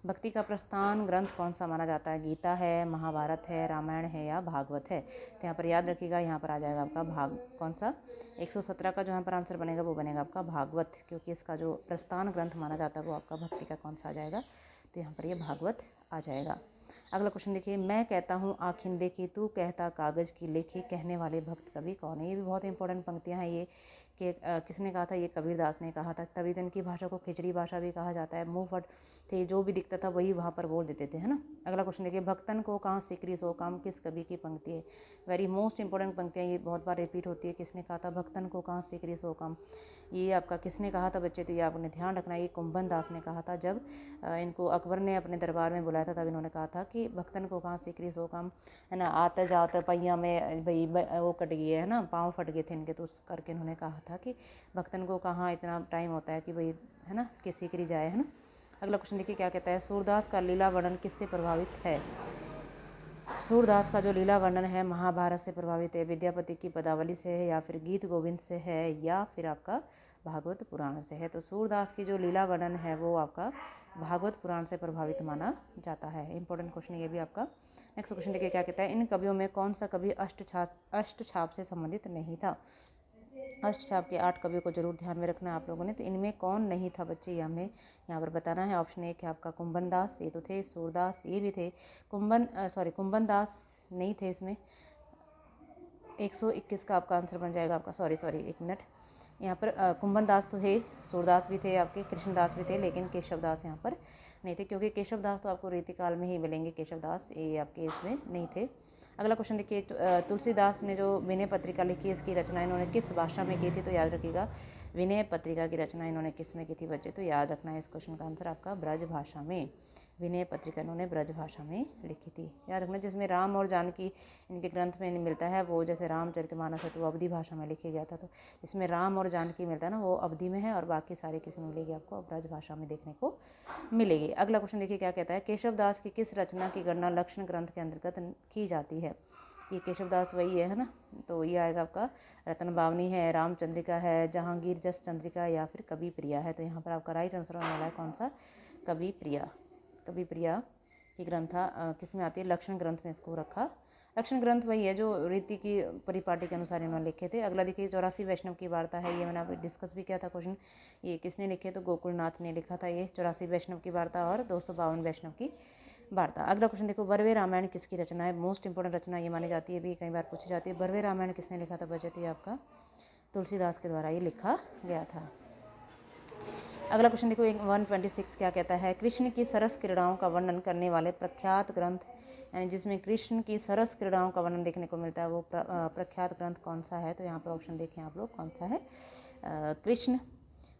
भक्ति का प्रस्थान ग्रंथ कौन सा माना जाता है? गीता है, महाभारत है, रामायण है, या भागवत है? तो यहाँ पर याद रखिएगा, यहाँ पर आ जाएगा आपका कौन सा? 117 का जो यहाँ पर आंसर बनेगा वो बनेगा आपका भागवत, क्योंकि इसका जो प्रस्थान ग्रंथ माना जाता है वो आपका भक्ति का कौन सा आ जाएगा? तो यहाँ पर ये भागवत आ जाएगा। अगला क्वेश्चन देखिए, मैं कहता हूँ आँखें देखी, तू कहता कागज़ की लेखी, कहने वाले भक्त कवि कौन है? ये भी बहुत इंपॉर्टेंट पंक्तियाँ हैं ये, कि किसने कहा था? ये कबीरदास ने कहा था। तभी तो इनकी भाषा को खिचड़ी भाषा भी कहा जाता है। मुँह फट थे, जो भी दिखता था वही वहाँ पर बोल देते थे, है ना। अगला क्वेश्चन देखिए, भक्तन को कहाँ सिकरी सो काम किस कवि की पंक्ति है? वेरी मोस्ट इंपॉर्टेंट पंक्तियाँ, ये बहुत बार रिपीट होती है। किसने कहा था भक्तन को कहाँ सिकरी सो काम? ये आपका किसने कहा था बच्चे? तो ये आपने ध्यान रखना, ये कुंभन दास ने कहा था। जब इनको अकबर ने अपने दरबार में बुलाया था, तब इन्होंने कहा था कि भक्तन को कहाँ सिकरी सो काम, है ना। आते जाते पहिया में भाई वो कट गई है ना, पाँव फट गए थे इनके, तो उस करके इन्होंने कहा था कि भक्तन को कहाँ इतना टाइम होता है कि भाई, है ना, कि सिकरी जाए, है ना। अगला क्वेश्चन देखिए क्या कहता है, सूरदास का लीला वर्णन किससे प्रभावित है? सूरदास का जो लीला वर्णन है महाभारत से प्रभावित है, विद्यापति की पदावली से है, या फिर गीत गोविंद से है, या फिर आपका भागवत पुराण से है? तो सूरदास की जो लीला वर्णन है वो आपका भागवत पुराण से प्रभावित माना जाता है। इंपॉर्टेंट क्वेश्चन ये भी आपका। नेक्स्ट क्वेश्चन देखिए क्या कहता है, इन कवियों में कौन सा कवि अष्टछाप से संबंधित नहीं था? अष्टछाप के 8 कवियों को जरूर ध्यान में रखना है आप लोगों ने। तो इनमें कौन नहीं था बच्चे, ये हमने यहाँ पर बताना है। ऑप्शन 1 है आपका कुंभन दास, ये तो थे। सूरदास ये भी थे। कुंभन दास नहीं थे इसमें। 121 का आपका आंसर बन जाएगा आपका, सॉरी 1 मिनट, यहाँ पर कुंभन दास तो थे, सूरदास भी थे आपके, कृष्णदास भी थे, लेकिन केशव दास यहाँ पर नहीं थे, क्योंकि केशव दास तो आपको रीतिकाल में ही मिलेंगे। केशव दास ये आपके इसमें नहीं थे। अगला क्वेश्चन देखिए, तुलसीदास ने जो विनय पत्रिका लिखी है, इसकी रचना इन्होंने किस भाषा में की थी? तो याद रखिएगा, विनय पत्रिका की रचना इन्होंने किस में की थी बच्चे? तो याद रखना है इस क्वेश्चन का आंसर आपका ब्रज भाषा में। विनय पत्रिका इन्होंने ब्रज भाषा में लिखी थी, याद रखना। जिसमें राम और जानकी इनके ग्रंथ में मिलता है, वो जैसे रामचरितमानस है तो वो अवधी भाषा में लिखा गया था, तो इसमें राम और जानकी मिलता है ना, वो अवधी में है, और बाकी सारी किसमें मिलेगी? आपको ब्रज भाषा में देखने को मिलेगी। अगला क्वेश्चन देखिए क्या कहता है, केशव दास की किस रचना की गणना लक्षण ग्रंथ के अंतर्गत की जाती है? ये केशव दास वही है ना। तो ये आएगा आपका रतन बावनी है, रामचंद्रिका है, जहांगीर जस चंद्रिका, या फिर कवि प्रिया है? तो यहाँ पर आपका राइट आंसर होने वाला है कौन सा? कवि प्रिया। कवि प्रिया की ग्रंथा किस में आती है? लक्षण ग्रंथ में इसको रखा। लक्षण ग्रंथ वही है जो रीति की परिपाटी के अनुसार इन्होंने लिखे थे। अगला देखिए, 84 वैष्णव की वार्ता है, ये मैंने अभी डिस्कस भी किया था क्वेश्चन। ये किसने लिखे? तो गोकुलनाथ ने लिखा था ये 84 वैष्णव की वार्ता और 252 वैष्णव की वार्ता। अगला क्वेश्चन देखो, बरवे रामायण किसकी रचना है? मोस्ट इंपोर्टेंट रचना ये मानी जाती है, भी कई बार पूछी जाती है। बरवे रामायण किसने लिखा था बच्चे? तो ये आपका तुलसीदास के द्वारा ये लिखा गया था। अगला क्वेश्चन देखो 126 क्या कहता है, कृष्ण की सरस क्रीड़ाओं का वर्णन करने वाले प्रख्यात ग्रंथ, यानी जिसमें कृष्ण की सरस क्रीड़ाओं का वर्णन देखने को मिलता है वो प्रख्यात ग्रंथ कौन सा है। तो यहाँ पर ऑप्शन देखें आप लोग कौन सा है। कृष्ण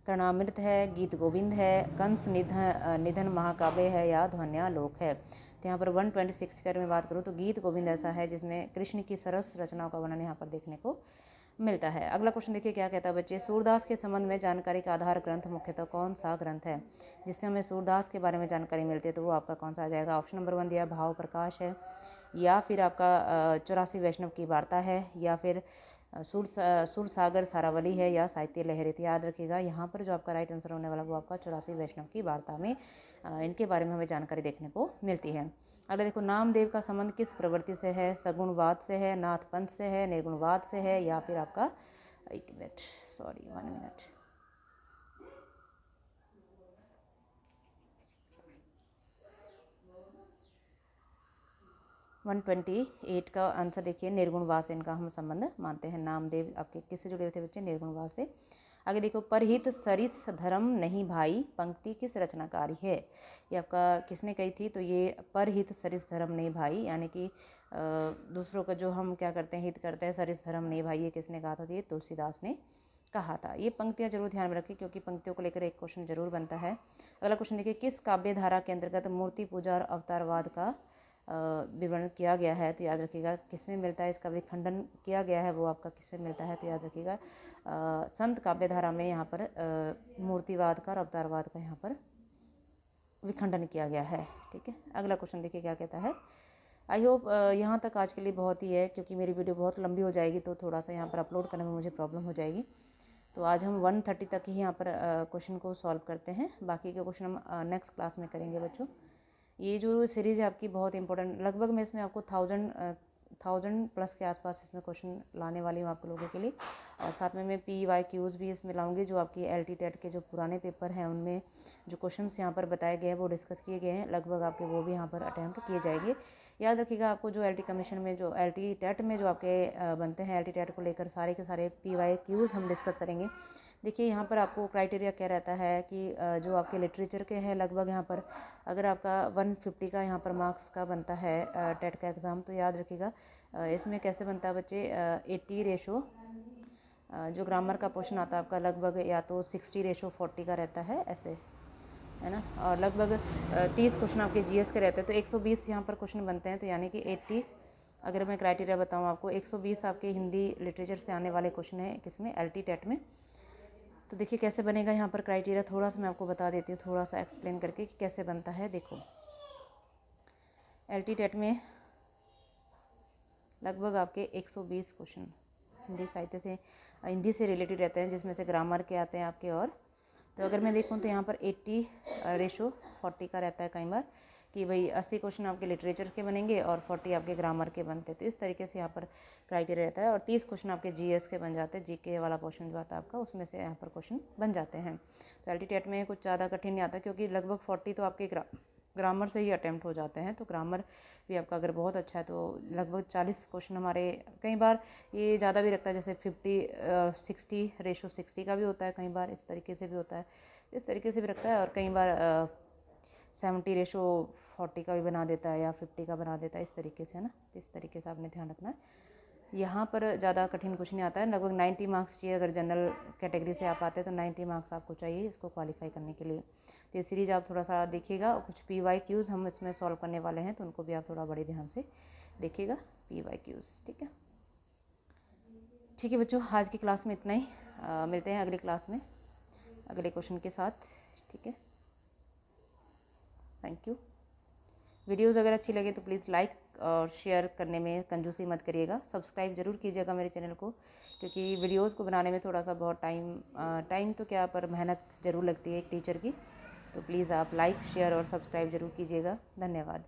कर्णामृत है, गीत गोविंद है, कंस निधन महाकाव्य है या ध्वन्यालोक है। तो यहाँ पर 126 की अगर मैं बात करूँ तो गीत गोविंद ऐसा है जिसमें कृष्ण की सरस रचनाओं का वर्णन यहाँ पर देखने को मिलता है। अगला क्वेश्चन देखिए क्या कहता है बच्चे, सूरदास के संबंध में जानकारी का आधार ग्रंथ मुख्यतः कौन सा ग्रंथ है जिससे हमें सूरदास के बारे में जानकारी मिलती है। तो वो आपका कौन सा आ जाएगा। ऑप्शन नंबर 1 दिया भाव प्रकाश है, या फिर आपका 84 वैष्णव की वार्ता है, या फिर सुर सागर सारावली है, या साहित्य लहरी। तो याद रखिएगा यहाँ पर जो आपका राइट आंसर होने वाला वो आपका 84 वैष्णव की वार्ता में इनके बारे में हमें जानकारी देखने को मिलती है। अगला देखो, नामदेव का संबंध किस प्रवृत्ति से है। सगुणवाद से है, नाथ पंथ से है, निर्गुणवाद से है, या फिर आपका 1 मिनट 128 का आंसर देखिए, निर्गुणवाद से इनका हम संबंध मानते हैं। नामदेव आपके किससे जुड़े हुए थे बच्चे, निर्गुणवाद से। आगे देखो, परहित सरिस धर्म नहीं भाई पंक्ति किस रचनाकारी है। ये आपका किसने कही थी। तो ये परहित सरिस धर्म नहीं भाई, यानी कि दूसरों का जो हम क्या करते हैं हित करते हैं, सरिस धर्म नहीं भाई, ये किसने कहा था। तो ये तुलसीदास ने कहा था। ये पंक्तियाँ जरूर ध्यान में रखिए क्योंकि पंक्तियों को लेकर एक क्वेश्चन जरूर बनता है। अगला क्वेश्चन देखिए, किस काव्य धारा के अंतर्गत मूर्ति पूजा और अवतारवाद का विवरण किया गया है। तो याद रखिएगा किसमें मिलता है, इसका विखंडन किया गया है वो आपका किसमें मिलता है। तो याद रखिएगा संत काव्य धारा में यहाँ पर मूर्तिवाद का और अवतारवाद का यहाँ पर विखंडन किया गया है। ठीक है, अगला क्वेश्चन देखिए क्या कहता है। आई होप यहाँ तक आज के लिए बहुत ही है क्योंकि मेरी वीडियो बहुत लंबी हो जाएगी तो थोड़ा सा यहाँ पर अपलोड करने में मुझे प्रॉब्लम हो जाएगी। तो आज हम 130 तक ही यहाँ पर क्वेश्चन को सॉल्व करते हैं, बाकी के क्वेश्चन हम नेक्स्ट क्लास में करेंगे बच्चों। ये जो सीरीज़ है आपकी बहुत इंपॉर्टेंट, लगभग मैं इसमें आपको 1000 प्लस के आसपास इसमें क्वेश्चन लाने वाली हूँ आप लोगों के लिए। और साथ में मैं PYQs भी इसमें लाऊंगी, जो आपकी LT टेट के जो पुराने पेपर हैं उनमें जो क्वेश्चंस यहाँ पर बताए गए हैं वो डिस्कस किए गए हैं, लगभग आपके वो भी यहाँ पर अटैम्प्ट किए जाएंगे। याद रखिएगा आपको जो LT कमीशन में जो LT टेट में जो आपके बनते हैं, LT टेट को लेकर सारे के सारे PYQs हम डिस्कस करेंगे। देखिए यहाँ पर आपको क्राइटेरिया क्या रहता है कि जो आपके लिटरेचर के हैं लगभग यहाँ पर अगर आपका 150 का यहाँ पर मार्क्स का बनता है टेट का एग्ज़ाम, तो याद रखिएगा इसमें कैसे बनता है बच्चे 80 रेशो जो ग्रामर का पोर्शन आता है आपका लगभग या तो 60:40 का रहता है ऐसे, है ना। और लगभग 30 क्वेश्चन आपके GS के रहते हैं, तो 120 यहाँ पर क्वेश्चन बनते हैं। तो यानी कि 80 अगर मैं क्राइटेरिया बताऊँ आपको 120 आपके हिंदी लिटरेचर से आने वाले क्वेश्चन है किसमें LT टेट में। तो देखिए कैसे बनेगा यहाँ पर क्राइटेरिया, थोड़ा सा मैं आपको बता देती हूँ, थोड़ा सा एक्सप्लेन करके कि कैसे बनता है। देखो LT टेट में लगभग आपके 120 क्वेश्चन हिंदी साहित्य से हिंदी से रिलेटेड रहते हैं, जिसमें से ग्रामर के आते हैं आपके। और तो अगर मैं देखूँ तो यहाँ पर 80:40 का रहता है कई बार कि भाई 80 क्वेश्चन आपके लिटरेचर के बनेंगे और 40 आपके ग्रामर के बनते हैं। तो इस तरीके से यहाँ पर क्राइटेरिया रहता है। और 30 क्वेश्चन आपके GS के बन जाते हैं, GK वाला पोर्शन जो आता है आपका उसमें से यहाँ पर क्वेश्चन बन जाते हैं। तो LT टेट में कुछ ज़्यादा कठिन नहीं आता क्योंकि लगभग 40 तो आपके ग्रामर से ही अटैम्प्ट हो जाते हैं। तो ग्रामर भी आपका अगर बहुत अच्छा है तो लगभग 40 क्वेश्चन हमारे, कई बार ये ज़्यादा भी रखता है जैसे 50:60 का भी होता है, कई बार इस तरीके से भी होता है, इस तरीके से भी रखता है। और कई बार 70:40 का भी बना देता है या 50 का बना देता है, इस तरीके से, है ना। तो इस तरीके से आपने ध्यान रखना है। यहाँ पर ज़्यादा कठिन कुछ नहीं आता है, लगभग 90 मार्क्स चाहिए। अगर जनरल कैटेगरी से आप आते हैं तो 90 मार्क्स आपको चाहिए इसको क्वालिफाई करने के लिए। तो ये सीरीज़ आप थोड़ा सा देखिएगा, कुछ PYQs हम इसमें सॉल्व करने वाले हैं तो उनको भी आप थोड़ा बड़े ध्यान से देखिएगा PYQs। ठीक है बच्चों, आज की क्लास में इतना ही, मिलते हैं अगली क्लास में अगले क्वेश्चन के साथ। ठीक है, थैंक यू। वीडियोज़ अगर अच्छी लगे तो प्लीज़ लाइक और शेयर करने में कंजूसी मत करिएगा। सब्सक्राइब जरूर कीजिएगा मेरे चैनल को, क्योंकि वीडियोज़ को बनाने में थोड़ा सा बहुत टाइम तो क्या पर मेहनत ज़रूर लगती है एक टीचर की। तो प्लीज़ आप लाइक शेयर और सब्सक्राइब जरूर कीजिएगा। धन्यवाद।